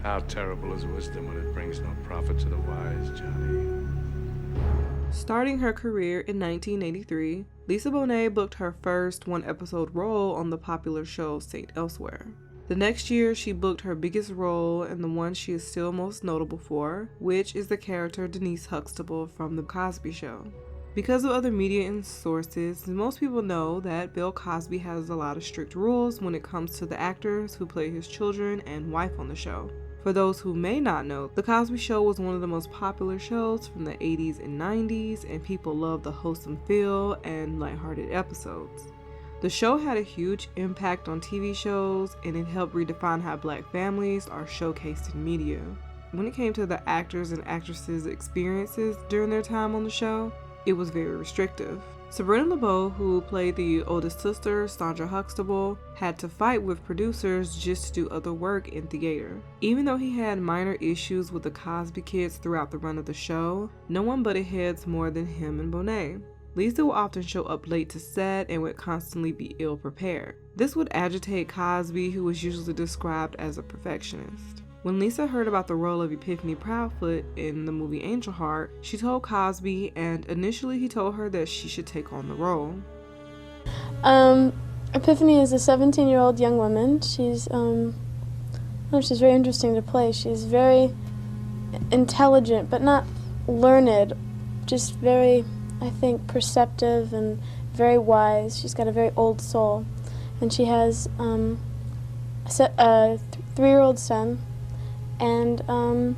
How terrible is wisdom when it brings no profit to the wise, Johnny? Starting her career in 1983, Lisa Bonet booked her first one-episode role on the popular show St. Elsewhere. The next year, she booked her biggest role and the one she is still most notable for, which is the character Denise Huxtable from The Cosby Show. Because of other media and sources, most people know that Bill Cosby has a lot of strict rules when it comes to the actors who play his children and wife on the show. For those who may not know, The Cosby Show was one of the most popular shows from the 80s and 90s, and people loved the wholesome feel and lighthearted episodes. The show had a huge impact on TV shows, and it helped redefine how Black families are showcased in media. When it came to the actors and actresses' experiences during their time on the show, it was very restrictive. Sabrina LeBeau, who played the oldest sister, Sandra Huxtable, had to fight with producers just to do other work in theater. Even though he had minor issues with the Cosby kids throughout the run of the show, no one butted heads more than him and Bonet. Lisa would often show up late to set and would constantly be ill-prepared. This would agitate Cosby, who was usually described as a perfectionist. When Lisa heard about the role of Epiphany Proudfoot in the movie Angel Heart, she told Cosby, and initially he told her that she should take on the role. Epiphany is a 17-year-old young woman. She's very interesting to play. She's very intelligent, but not learned, just very, I think, perceptive and very wise. She's got a very old soul. And she has a 3-year-old son. And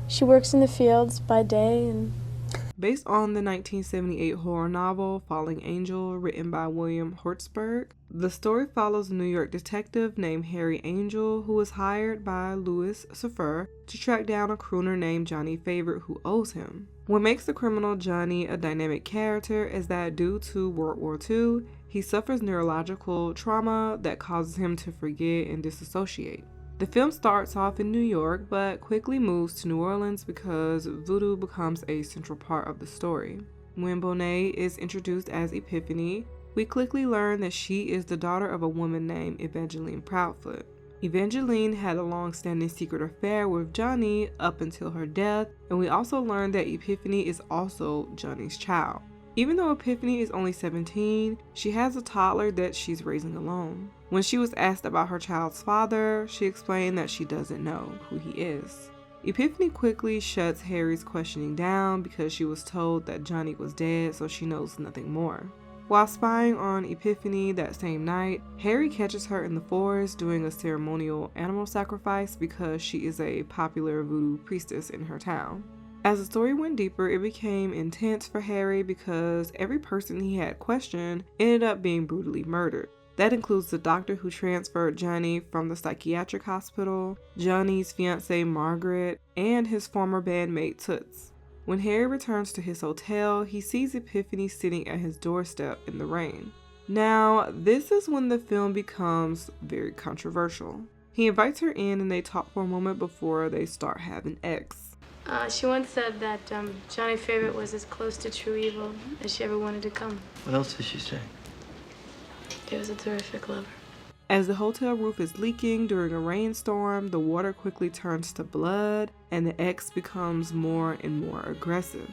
she works in the fields by day. And based on the 1978 horror novel Falling Angel, written by William Hortzberg, the story follows a New York detective named Harry Angel who is hired by Louis Cyphre to track down a crooner named Johnny Favorite who owes him. What makes the criminal Johnny a dynamic character is that due to World War II, he suffers neurological trauma that causes him to forget and disassociate. The film starts off in New York, but quickly moves to New Orleans because voodoo becomes a central part of the story. When Bonet is introduced as Epiphany, we quickly learn that she is the daughter of a woman named Evangeline Proudfoot. Evangeline had a long-standing secret affair with Johnny up until her death, and we also learn that Epiphany is also Johnny's child. Even though Epiphany is only 17, she has a toddler that she's raising alone. When she was asked about her child's father, she explained that she doesn't know who he is. Epiphany quickly shuts Harry's questioning down because she was told that Johnny was dead, so she knows nothing more. While spying on Epiphany that same night, Harry catches her in the forest doing a ceremonial animal sacrifice because she is a popular voodoo priestess in her town. As the story went deeper, it became intense for Harry because every person he had questioned ended up being brutally murdered. That includes the doctor who transferred Johnny from the psychiatric hospital, Johnny's fiancée Margaret, and his former bandmate Toots. When Harry returns to his hotel, he sees Epiphany sitting at his doorstep in the rain. Now, this is when the film becomes very controversial. He invites her in and they talk for a moment before they start having sex. She once said that Johnny Favorite was as close to true evil as she ever wanted to come. What else did she say? He was a terrific lover. As the hotel roof is leaking during a rainstorm, the water quickly turns to blood and the X becomes more and more aggressive.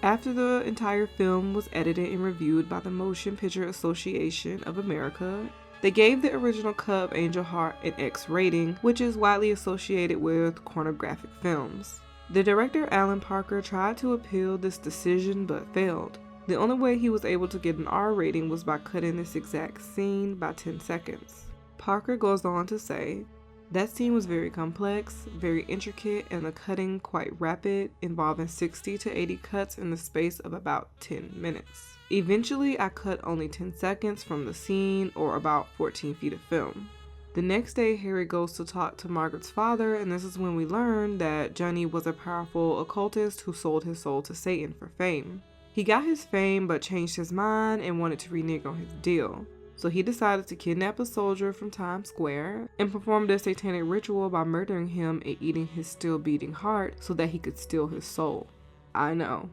After the entire film was edited and reviewed by the Motion Picture Association of America, they gave the original cut of Angel Heart an X rating, which is widely associated with pornographic films. The director Alan Parker tried to appeal this decision but failed. The only way he was able to get an R rating was by cutting this exact scene by 10 seconds. Parker goes on to say, that scene was very complex, very intricate, and the cutting quite rapid, involving 60 to 80 cuts in the space of about 10 minutes. Eventually, I cut only 10 seconds from the scene, or about 14 feet of film. The next day, Harry goes to talk to Margaret's father, and this is when we learn that Johnny was a powerful occultist who sold his soul to Satan for fame. He got his fame but changed his mind and wanted to renege on his deal. So he decided to kidnap a soldier from Times Square and performed a satanic ritual by murdering him and eating his still beating heart so that he could steal his soul. I know.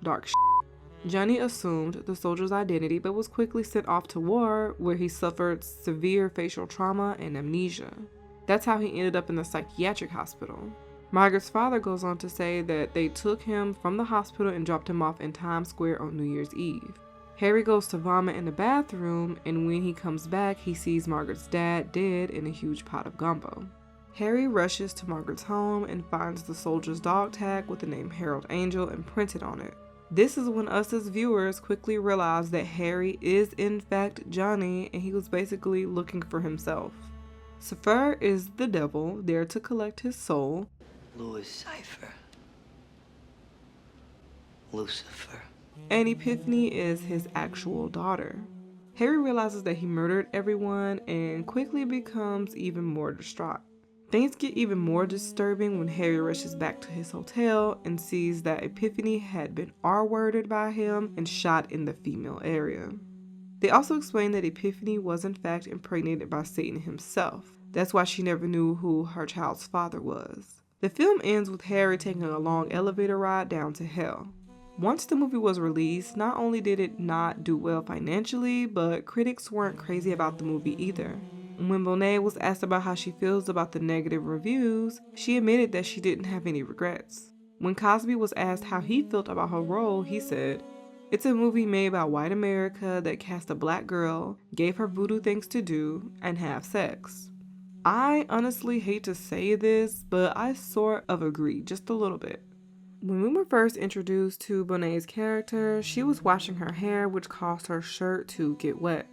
Dark shit. Johnny assumed the soldier's identity but was quickly sent off to war where he suffered severe facial trauma and amnesia. That's how he ended up in the psychiatric hospital. Margaret's father goes on to say that they took him from the hospital and dropped him off in Times Square on New Year's Eve. Harry goes to vomit in the bathroom, and when he comes back, he sees Margaret's dad dead in a huge pot of gumbo. Harry rushes to Margaret's home and finds the soldier's dog tag with the name Harold Angel imprinted on it. This is when us as viewers quickly realize that Harry is in fact Johnny, and he was basically looking for himself. Cypher is the devil, there to collect his soul. Louis Cypher. Lucifer. And Epiphany is his actual daughter. Harry realizes that he murdered everyone and quickly becomes even more distraught. Things get even more disturbing when Harry rushes back to his hotel and sees that Epiphany had been R-worded by him and shot in the female area. They also explain that Epiphany was in fact impregnated by Satan himself. That's why she never knew who her child's father was. The film ends with Harry taking a long elevator ride down to hell. Once the movie was released, not only did it not do well financially, but critics weren't crazy about the movie either. When Bonet was asked about how she feels about the negative reviews, she admitted that she didn't have any regrets. When Cosby was asked how he felt about her role, he said, "It's a movie made by white America that cast a black girl, gave her voodoo things to do, and have sex." I honestly hate to say this, but I sort of agree, just a little bit. When we were first introduced to Bonet's character, she was washing her hair, which caused her shirt to get wet.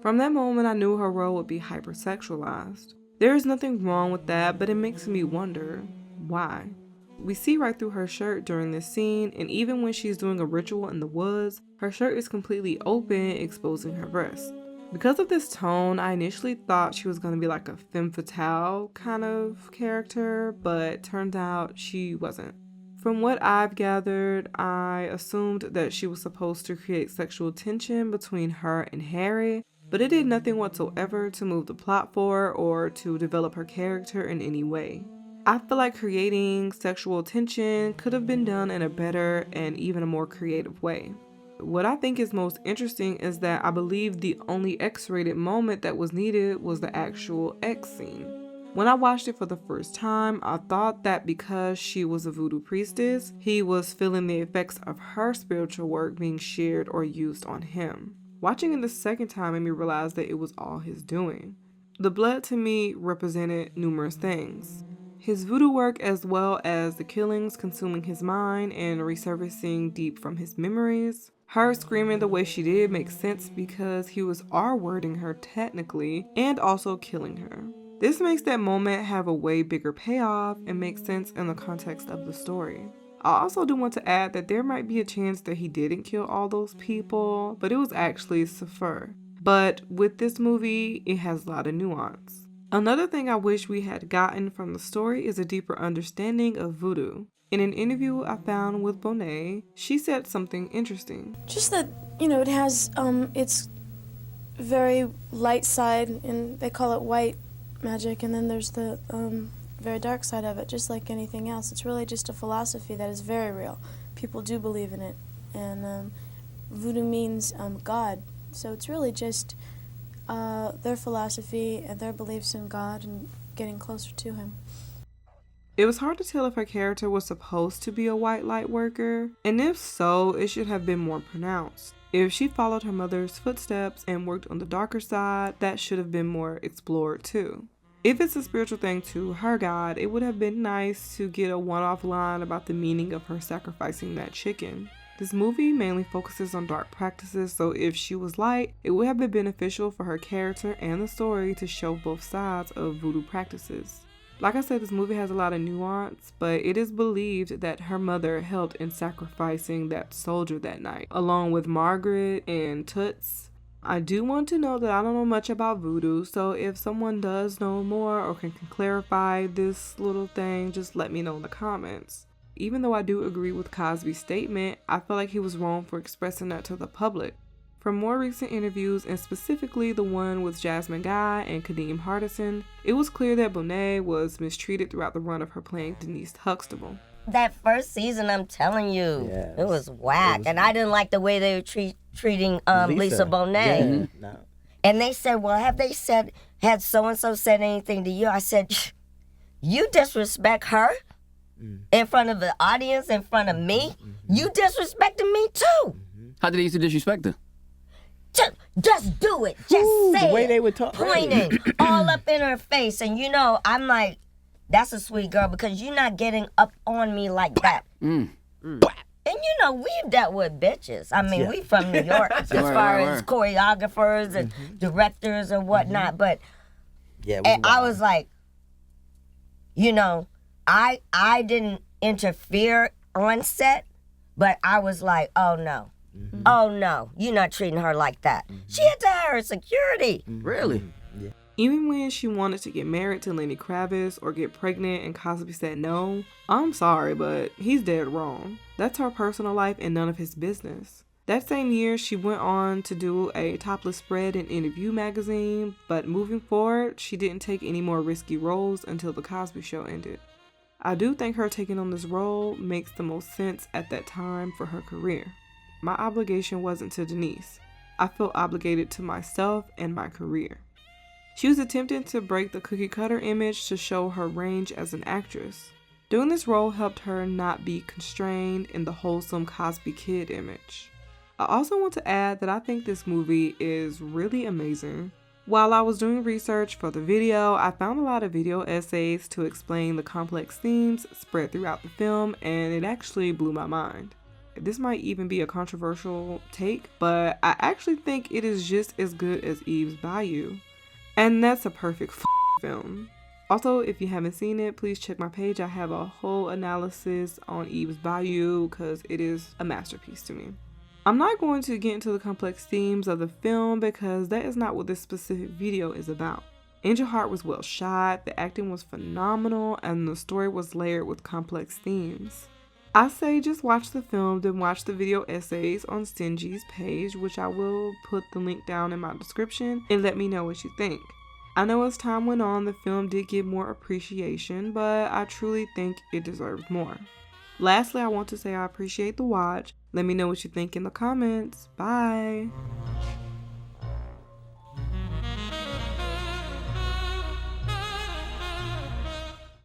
From that moment, I knew her role would be hypersexualized. There is nothing wrong with that, but it makes me wonder, why? We see right through her shirt during this scene, and even when she's doing a ritual in the woods, her shirt is completely open, exposing her breasts. Because of this tone, I initially thought she was going to be like a femme fatale kind of character, but turned out she wasn't. From what I've gathered, I assumed that she was supposed to create sexual tension between her and Harry, but it did nothing whatsoever to move the plot forward or to develop her character in any way. I feel like creating sexual tension could have been done in a better and even a more creative way. What I think is most interesting is that I believe the only X-rated moment that was needed was the actual X scene. When I watched it for the first time, I thought that because she was a voodoo priestess, he was feeling the effects of her spiritual work being shared or used on him. Watching it the second time made me realize that it was all his doing. The blood to me represented numerous things. His voodoo work, as well as the killings consuming his mind and resurfacing deep from his memories. Her screaming the way she did makes sense because he was R-wording her technically and also killing her. This makes that moment have a way bigger payoff and makes sense in the context of the story. I also do want to add that there might be a chance that he didn't kill all those people, but it was actually Cypher. But with this movie, it has a lot of nuance. Another thing I wish we had gotten from the story is a deeper understanding of voodoo. In an interview I found with Bonet, she said something interesting. Just that, it has its very light side, and they call it white magic, and then there's the very dark side of it, just like anything else. It's really just a philosophy that is very real. People do believe in it, and voodoo means God. So it's really just their philosophy and their beliefs in God and getting closer to Him. It was hard to tell if her character was supposed to be a white light worker, and if so, it should have been more pronounced. If she followed her mother's footsteps and worked on the darker side, that should have been more explored too. If it's a spiritual thing to her God, it would have been nice to get a one-off line about the meaning of her sacrificing that chicken. This movie mainly focuses on dark practices, so if she was light, it would have been beneficial for her character and the story to show both sides of voodoo practices. Like I said, this movie has a lot of nuance, but it is believed that her mother helped in sacrificing that soldier that night, along with Margaret and Toots. I do want to know that I don't know much about voodoo, so if someone does know more or can clarify this little thing, just let me know in the comments. Even though I do agree with Cosby's statement, I feel like he was wrong for expressing that to the public. From more recent interviews, and specifically the one with Jasmine Guy and Kadeem Hardison, it was clear that Bonet was mistreated throughout the run of her playing Denise Huxtable. That first season, I'm telling you, it was whack. And I didn't like the way they were treating Lisa Bonet. Yeah, no. And they said, well, had so-and-so said anything to you? I said, you disrespect her in front of the audience, in front of me? You disrespecting me too. How did they used to disrespect her? Just do it. Just say the way it. they would talk. Pointing all up in her face. And I'm like, that's a sweet girl because you're not getting up on me like that. And we've dealt with bitches. I mean, we from New York as far as choreographers and directors and whatnot. But I was like, I didn't interfere on set, but I was like, oh no. Oh no, you're not treating her like that. She had to hire security. Really? Even when she wanted to get married to Lenny Kravitz or get pregnant and Cosby said no, I'm sorry, but he's dead wrong. That's her personal life and none of his business. That same year, she went on to do a topless spread in Interview magazine, but moving forward, she didn't take any more risky roles until The Cosby Show ended. I do think her taking on this role makes the most sense at that time for her career. My obligation wasn't to Denise. I felt obligated to myself and my career. She was attempting to break the cookie cutter image to show her range as an actress. Doing this role helped her not be constrained in the wholesome Cosby Kid image. I also want to add that I think this movie is really amazing. While I was doing research for the video, I found a lot of video essays to explain the complex themes spread throughout the film, and it actually blew my mind. This might even be a controversial take, but I actually think it is just as good as Eve's Bayou. And that's a perfect film. Also, if you haven't seen it, please check my page. I have a whole analysis on Eve's Bayou because it is a masterpiece to me. I'm not going to get into the complex themes of the film because that is not what this specific video is about. Angel Heart was well shot, the acting was phenomenal, and the story was layered with complex themes. I say just watch the film, then watch the video essays on Stingy's page, which I will put the link down in my description, and let me know what you think. I know as time went on, the film did get more appreciation, but I truly think it deserves more. Lastly, I want to say I appreciate the watch. Let me know what you think in the comments. Bye!